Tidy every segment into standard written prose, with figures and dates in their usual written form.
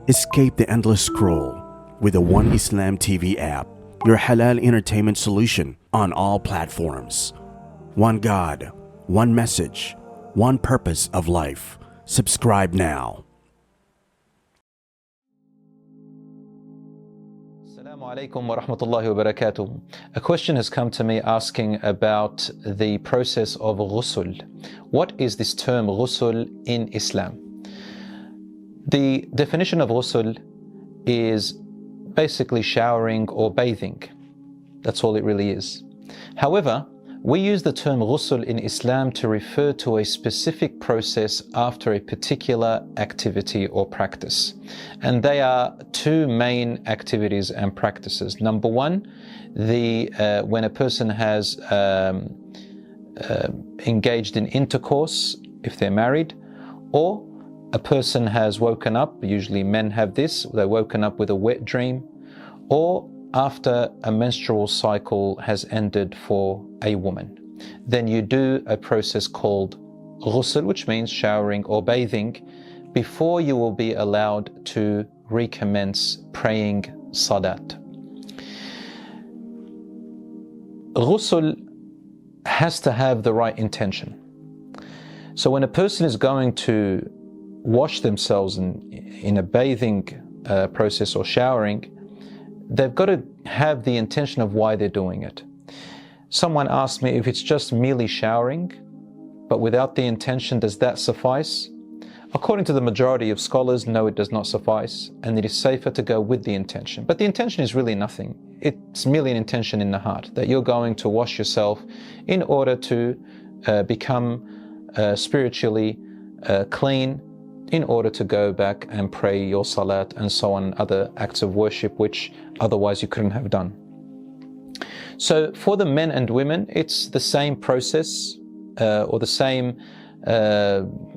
Escape the endless scroll with the One Islam TV app, your halal entertainment solution on all platforms. One God, one message, one purpose of life. Subscribe now. Assalamu alaikum wa rahmatullahi wa barakatuh. A question has come to me asking about the process of ghusl. What is this term ghusl in Islam? The definition of ghusl is basically showering or bathing. That's all it really is. However, we use the term ghusl in Islam to refer to a specific process after a particular activity or practice. And they are two main activities and practices. Number one, when a person has engaged in intercourse, if they're married, or a person has woken up, usually men have this, they're woken up with a wet dream, or after a menstrual cycle has ended for a woman. Then you do a process called ghusl, which means showering or bathing, before you will be allowed to recommence praying salat. Ghusl has to have the right intention. So when a person is going to wash themselves in a bathing process or showering, they've got to have the intention of why they're doing it. Someone asked me if it's just merely showering, but without the intention, does that suffice? According to the majority of scholars, no, it does not suffice, and it is safer to go with the intention. But the intention is really nothing. It's merely an intention in the heart, that you're going to wash yourself in order to become spiritually clean, in order to go back and pray your salat and so on, other acts of worship which otherwise you couldn't have done. So for the men and women, it's the same process or the same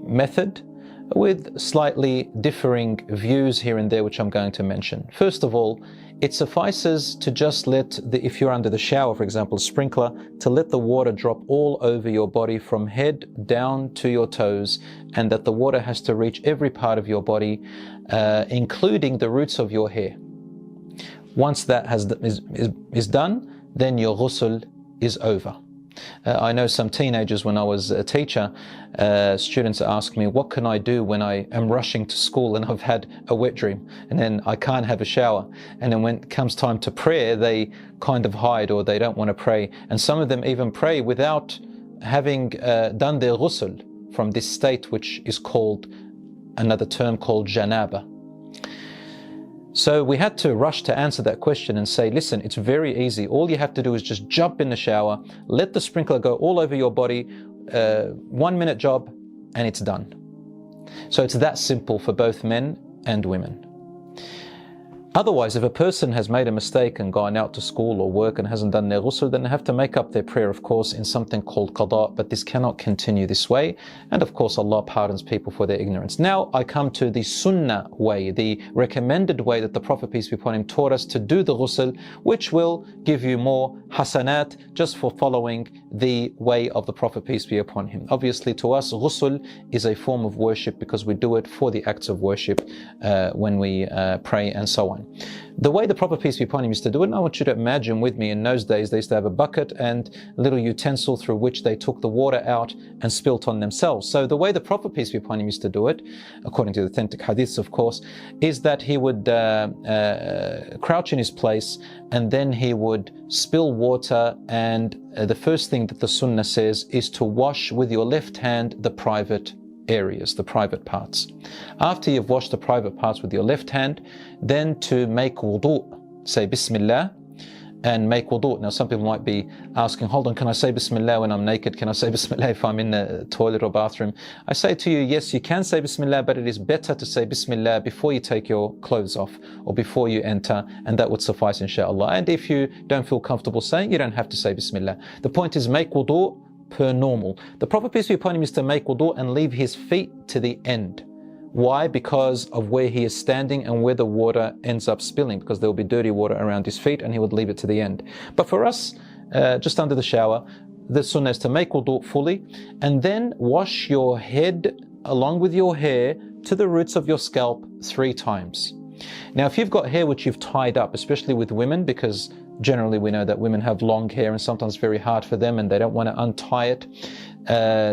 method, with slightly differing views here and there, which I'm going to mention. First of all, it suffices to just if you're under the shower, for example, a sprinkler, to let the water drop all over your body from head down to your toes, and that the water has to reach every part of your body, including the roots of your hair. Once that is done, then your ghusl is over. I know some teenagers, when I was a teacher, students ask me, what can I do when I am rushing to school and I've had a wet dream and then I can't have a shower? And then when it comes time to prayer, they kind of hide, or they don't want to pray. And some of them even pray without having done their ghusl from this state, which is called, another term called janaba. So we had to rush to answer that question and say, listen, it's very easy. All you have to do is just jump in the shower, let the sprinkler go all over your body, 1 minute job, and it's done. So it's that simple for both men and women. Otherwise, if a person has made a mistake and gone out to school or work and hasn't done their ghusl, then they have to make up their prayer, of course, in something called qada, but this cannot continue this way. And of course, Allah pardons people for their ignorance. Now I come to the sunnah way, the recommended way that the Prophet, peace be upon him, taught us to do the ghusl, which will give you more hasanat just for following the way of the Prophet, peace be upon him. Obviously, to us, ghusl is a form of worship because we do it for the acts of worship when we pray and so on. The way the Prophet, peace be upon him, used to do it, and I want you to imagine with me, in those days they used to have a bucket and a little utensil through which they took the water out and spilt on themselves. So the way the Prophet, peace be upon him, used to do it, according to the authentic hadiths of course, is that he would crouch in his place, and then he would spill water, and the first thing that the sunnah says is to wash with your left hand the private areas, the private parts. After you've washed the private parts with your left hand, then to make wudu, say Bismillah and make wudu. Now some people might be asking, hold on, can I say Bismillah when I'm naked? Can I say Bismillah if I'm in the toilet or bathroom? I say to you, yes, you can say Bismillah, but it is better to say Bismillah before you take your clothes off or before you enter, and that would suffice, inshallah. And if you don't feel comfortable saying, you don't have to say Bismillah. The point is, make wudu per normal. The Prophet, peace be upon him, is to make wudu and leave his feet to the end. Why? Because of where he is standing and where the water ends up spilling, because there will be dirty water around his feet and he would leave it to the end. But for us, just under the shower, the sunnah is to make wudu fully and then wash your head along with your hair to the roots of your scalp 3 times. Now, if you've got hair which you've tied up, especially with women, because generally we know that women have long hair and sometimes very hard for them and they don't want to untie it.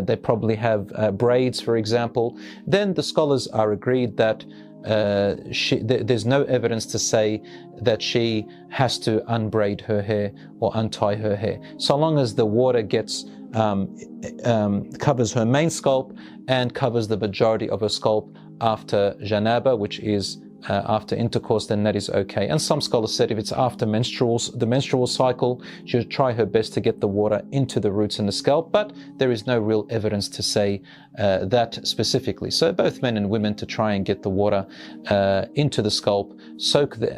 They probably have braids, for example. Then the scholars are agreed that there's no evidence to say that she has to unbraid her hair or untie her hair, so long as the water gets covers her main scalp and covers the majority of her scalp after janaba, which is after intercourse, then that is okay. And some scholars said if it's after the menstrual cycle, she should try her best to get the water into the roots and the scalp, but there is no real evidence to say that specifically. So both men and women to try and get the water into the scalp,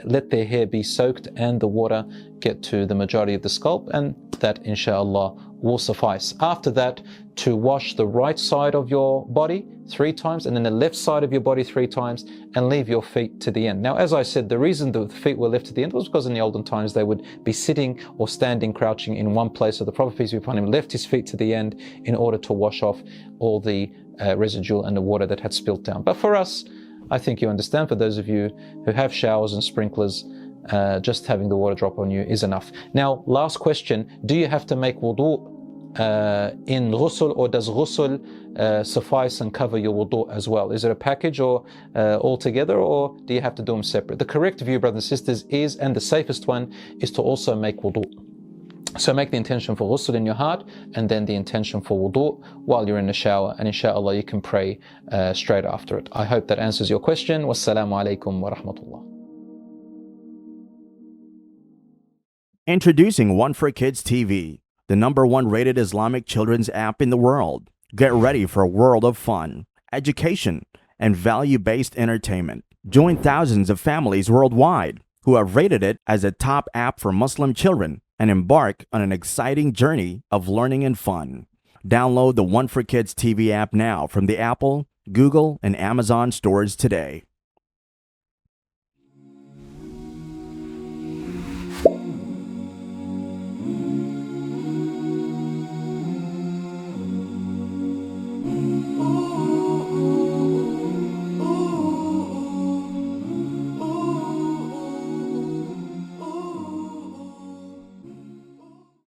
let their hair be soaked and the water get to the majority of the scalp, and that inshallah will suffice. After that, to wash the right side of your body 3 times and then the left side of your body 3 times, and leave your feet to the end. Now, as I said, the reason the feet were left to the end was because in the olden times they would be sitting or standing, crouching in one place. So the Prophet, peace be upon him, left his feet to the end in order to wash off all the residual and the water that had spilt down. But for us, I think you understand, for those of you who have showers and sprinklers, just having the water drop on you is enough. Now, last question, do you have to make wudu in ghusl, or does ghusl suffice and cover your wudu as well? Is it a package or all together, or do you have to do them separate? The correct view, brothers and sisters, is, and the safest one, is to also make wudu. So make the intention for ghusl in your heart and then the intention for wudu while you're in the shower, and inshallah you can pray straight after it. I hope that answers your question. Wassalamu alaikum wa rahmatullah. Introducing One for Kids TV, the #1 rated Islamic children's app in the world. Get ready for a world of fun, education, and value-based entertainment. Join thousands of families worldwide who have rated it as a top app for Muslim children and embark on an exciting journey of learning and fun. Download the One for Kids TV app now from the Apple, Google, and Amazon stores today.